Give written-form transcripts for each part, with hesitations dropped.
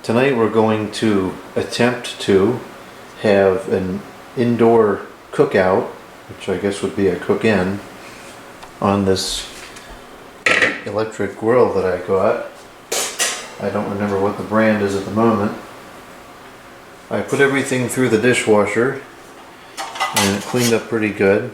Tonight we're going to attempt to have an indoor cookout, which I guess would be a cook-in, on this electric grill that I got. I don't remember what the brand is at the moment. I put everything through the dishwasher and it cleaned up pretty good.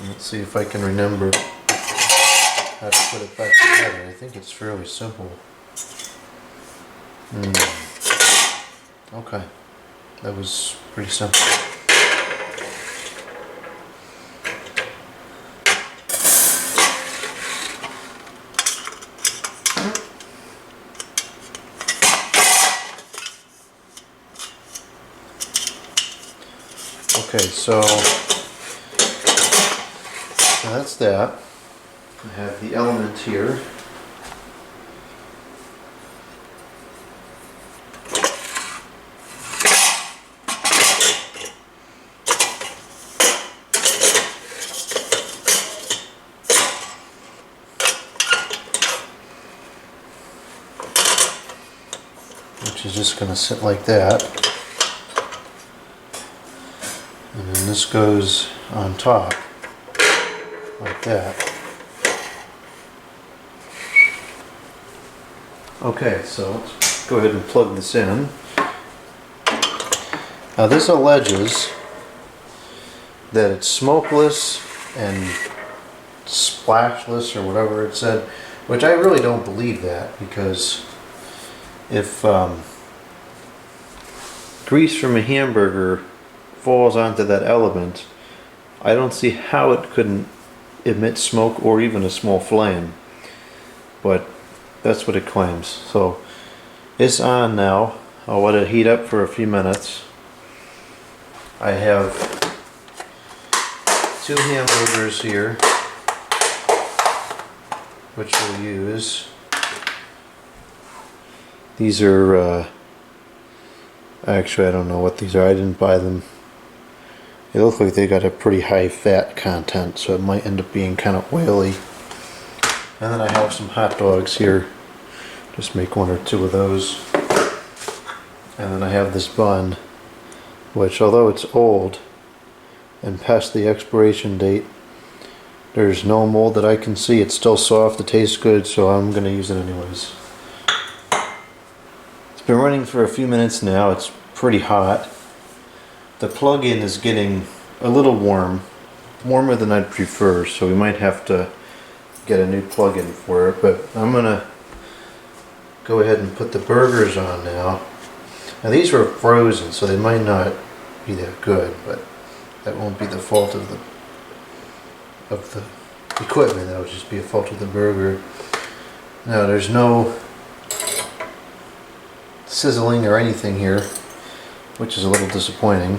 Let's see if I can remember how to put it back together. I think it's fairly simple. Okay, that was pretty simple. Okay, so that's that. I have the element here. Which is just going to sit like that. And then this goes on top, like that. Okay, so let's go ahead and plug this in. Now this alleges that it's smokeless and splashless or whatever it said, which I really don't believe that, because if grease from a hamburger falls onto that element, I don't see how it couldn't emit smoke or even a small flame, but that's what it claims. So it's on now. I'll let it heat up for a few minutes. I have 2 hamburgers here, which we'll use. These are actually, I don't know what these are. I didn't buy them. They look like they got a pretty high fat content, so it might end up being kind of oily. And then I have some hot dogs here. Just make 1 or 2 of those. And then I have this bun, which, although it's old and past the expiration date, there's no mold that I can see. It's still soft, it tastes good, so I'm going to use it anyways. It's been running for a few minutes now. It's pretty hot. The plug-in is getting a little warm, warmer than I'd prefer, so we might have to get a new plug-in for it, but I'm gonna go ahead and put the burgers on now. Now these were frozen, so they might not be that good, but that won't be the fault of the equipment. That would just be a fault of the burger. Now there's no sizzling or anything here, which is a little disappointing.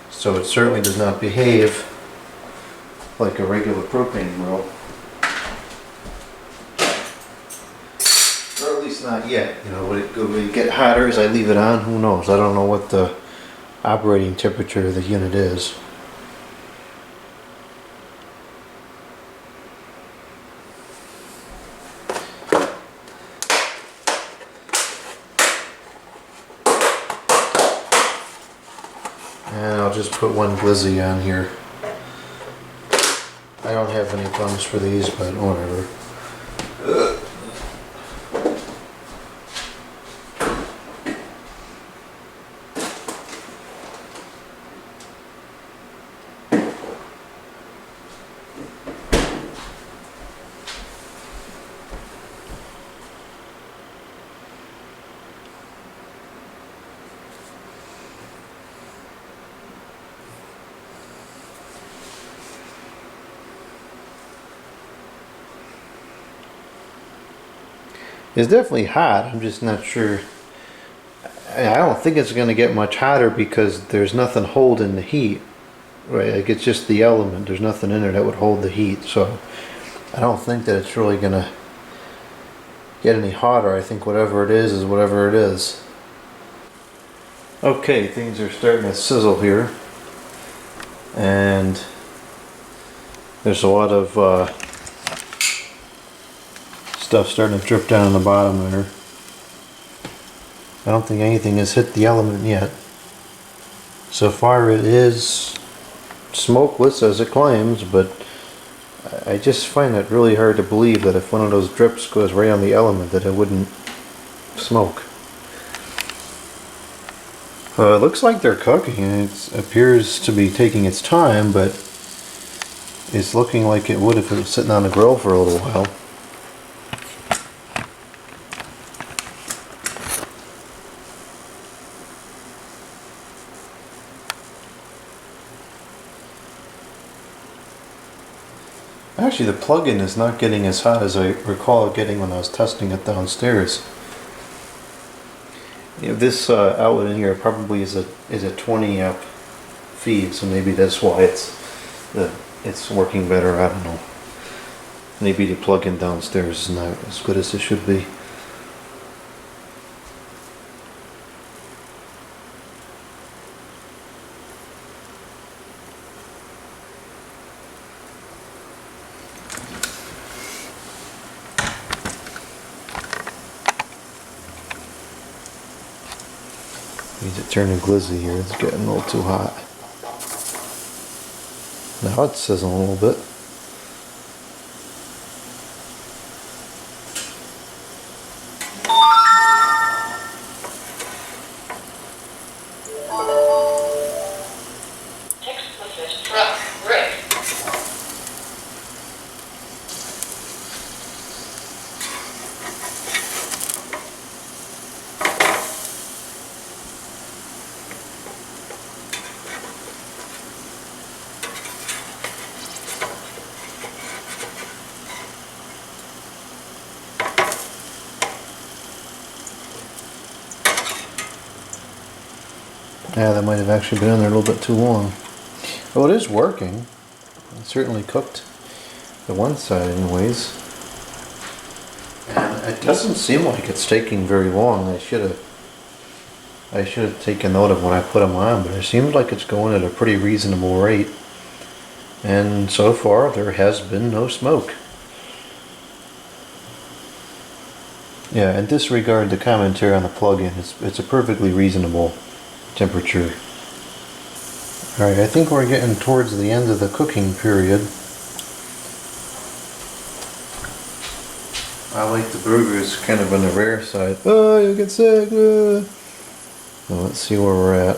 So it certainly does not behave like a regular propane grill. Or at least not yet. You know, would it get hotter as I leave it on? Who knows? I don't know what the operating temperature of the unit is. And I'll just put 1 glizzy on here. I don't have any thumbs for these, but whatever. It's definitely hot. I'm just not sure. I don't think it's going to get much hotter because there's nothing holding the heat. Right? Like, it's just the element. There's nothing in there that would hold the heat. So I don't think that it's really going to get any hotter. I think whatever it is whatever it is. Okay, things are starting to sizzle here. And there's a lot of stuff starting to drip down on the bottom there. I don't think anything has hit the element yet. So far it is smokeless as it claims, but I just find it really hard to believe that if one of those drips goes right on the element that it wouldn't smoke. It looks like they're cooking, and it appears to be taking its time, but it's looking like it would if it was sitting on the grill for a little while. Actually, the plug-in is not getting as hot as I recall it getting when I was testing it downstairs. You know, this outlet in here probably is a 20 amp feed, so maybe that's why it's working better. I don't know. Maybe the plug-in downstairs is not as good as it should be. Needs to turn to glizzy here. It's getting a little too hot. Now it's sizzling a little bit. Yeah, that might have actually been in there a little bit too long. Oh, it is working. It certainly cooked the one side anyways. And it doesn't seem like it's taking very long. I should have taken note of when I put them on, but it seems like it's going at a pretty reasonable rate. And so far there has been no smoke. Yeah, and disregard the commentary on the plug-in. It's a perfectly reasonable temperature. Alright, I think we're getting towards the end of the cooking period. I like the burgers kind of on the rare side. Oh, you get sick! Well, let's see where we're at.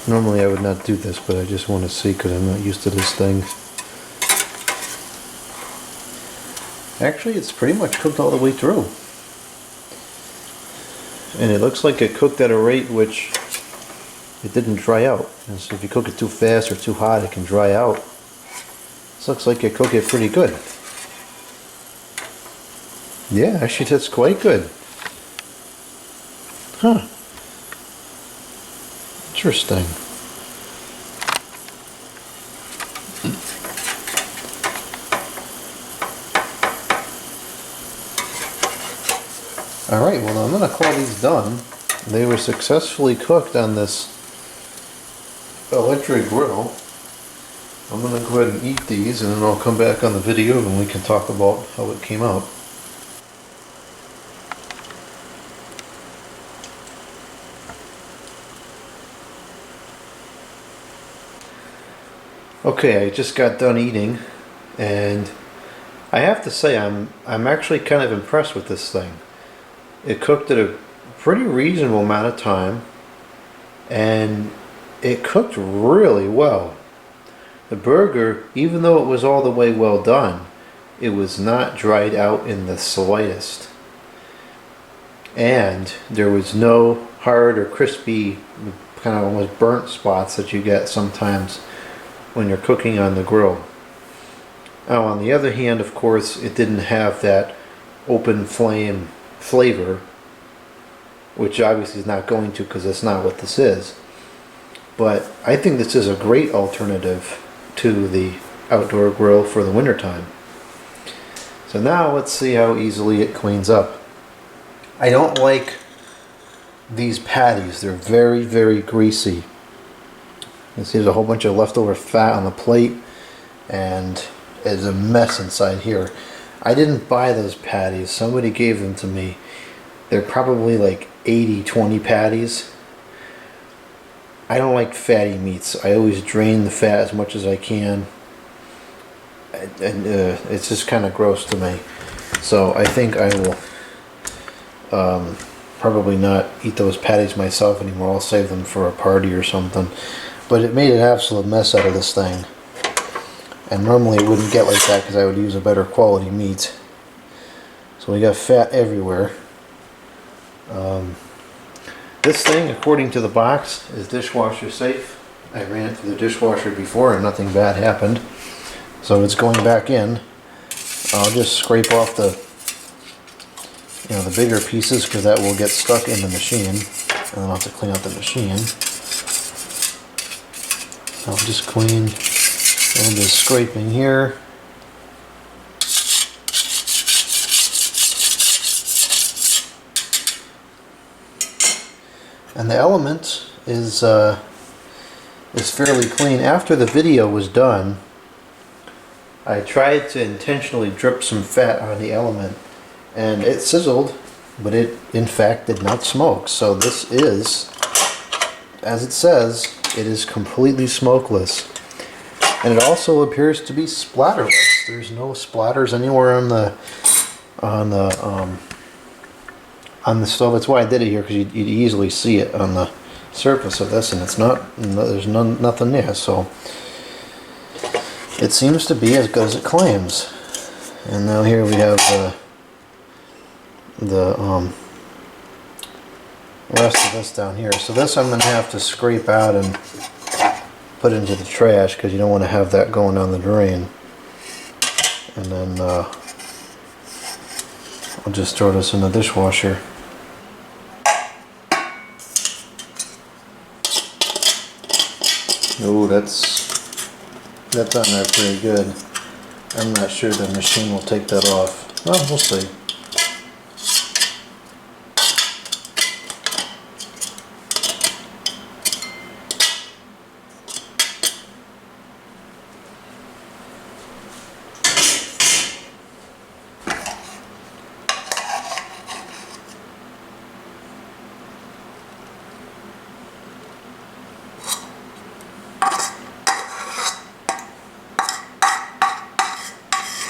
Normally I would not do this, but I just want to see because I'm not used to this thing. Actually, it's pretty much cooked all the way through. And it looks like it cooked at a rate which it didn't dry out. And so if you cook it too fast or too hot, it can dry out. This looks like it cooked it pretty good. Yeah, actually that's quite good. Huh. Interesting. Alright, well I'm going to call these done. They were successfully cooked on this electric grill. I'm going to go ahead and eat these and then I'll come back on the video and we can talk about how it came out. Okay, I just got done eating and I have to say I'm actually kind of impressed with this thing. It cooked at a pretty reasonable amount of time and it cooked really well. The burger, even though it was all the way well done, it was not dried out in the slightest. And there was no hard or crispy, kind of almost burnt spots that you get sometimes when you're cooking on the grill. Now on the other hand, of course, it didn't have that open flame flavor, which obviously is not going to because that's not what this is. But I think this is a great alternative to the outdoor grill for the wintertime. So now let's see how easily it cleans up. I don't like these patties. They're very, very greasy. You see there's a whole bunch of leftover fat on the plate and there's a mess inside here. I didn't buy those patties. Somebody gave them to me. They're probably like 80-20 patties. I don't like fatty meats. I always drain the fat as much as I can. And it's just kind of gross to me. So I think I will probably not eat those patties myself anymore. I'll save them for a party or something. But it made an absolute mess out of this thing. And normally it wouldn't get like that because I would use a better quality meat. So we got fat everywhere. This thing, according to the box, is dishwasher safe. I ran it through the dishwasher before and nothing bad happened. So it's going back in. I'll just scrape off the the bigger pieces because that will get stuck in the machine. And then I'll have to clean out the machine. I'll just clean a little bit of scraping here. And the element is fairly clean. After the video was done, I tried to intentionally drip some fat on the element, and it sizzled, but it in fact did not smoke. So this is, as it says, it is completely smokeless. And it also appears to be splatterless. There's no splatters anywhere on the stove. That's why I did it here, because you'd easily see it on the surface of this, and it's not. There's nothing there. So it seems to be as good as it claims. And now here we have the rest of this down here. So this I'm going to have to scrape out and put into the trash because you don't want to have that going down the drain. And then I'll just throw this in the dishwasher. Oh, that's on there pretty good. I'm not sure the machine will take that off. Well, we'll see.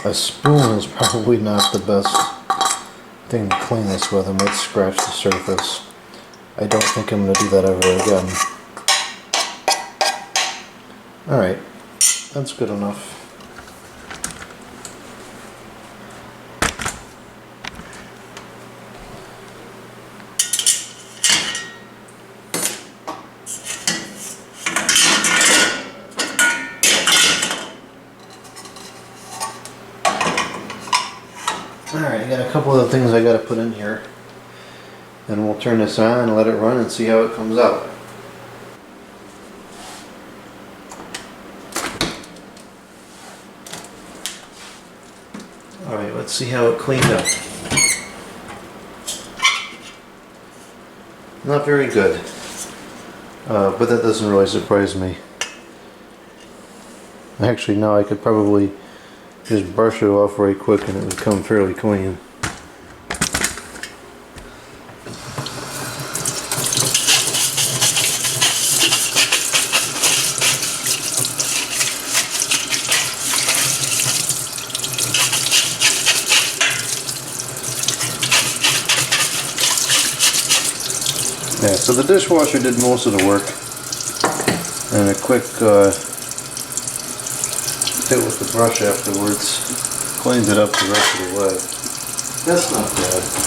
A spoon is probably not the best thing to clean this with. I might scratch the surface. I don't think I'm going to do that ever again. Alright, that's good enough. Alright, I got a couple of things I got to put in here. Then we'll turn this on and let it run and see how it comes out. Alright, let's see how it cleaned up. Not very good. But that doesn't really surprise me. Actually, no, I could probably just brush it off very quick and it would come fairly clean. Yeah, so the dishwasher did most of the work, and a quick hit with the brush afterwards cleans it up the rest of the way. That's not bad.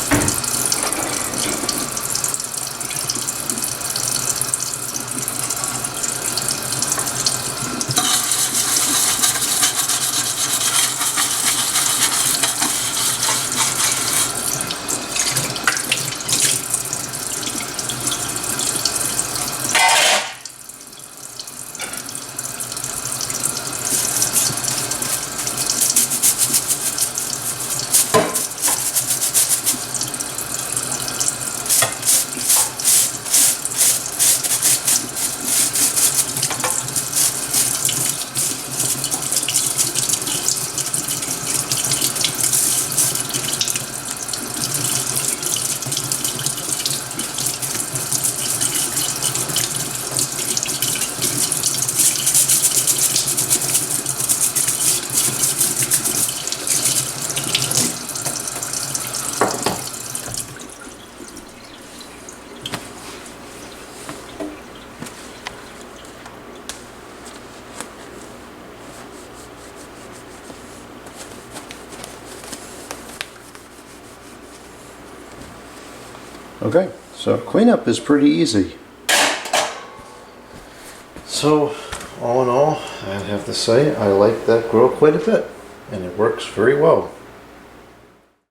Okay, so cleanup is pretty easy. So, all in all, I have to say I like that grill quite a bit, and it works very well.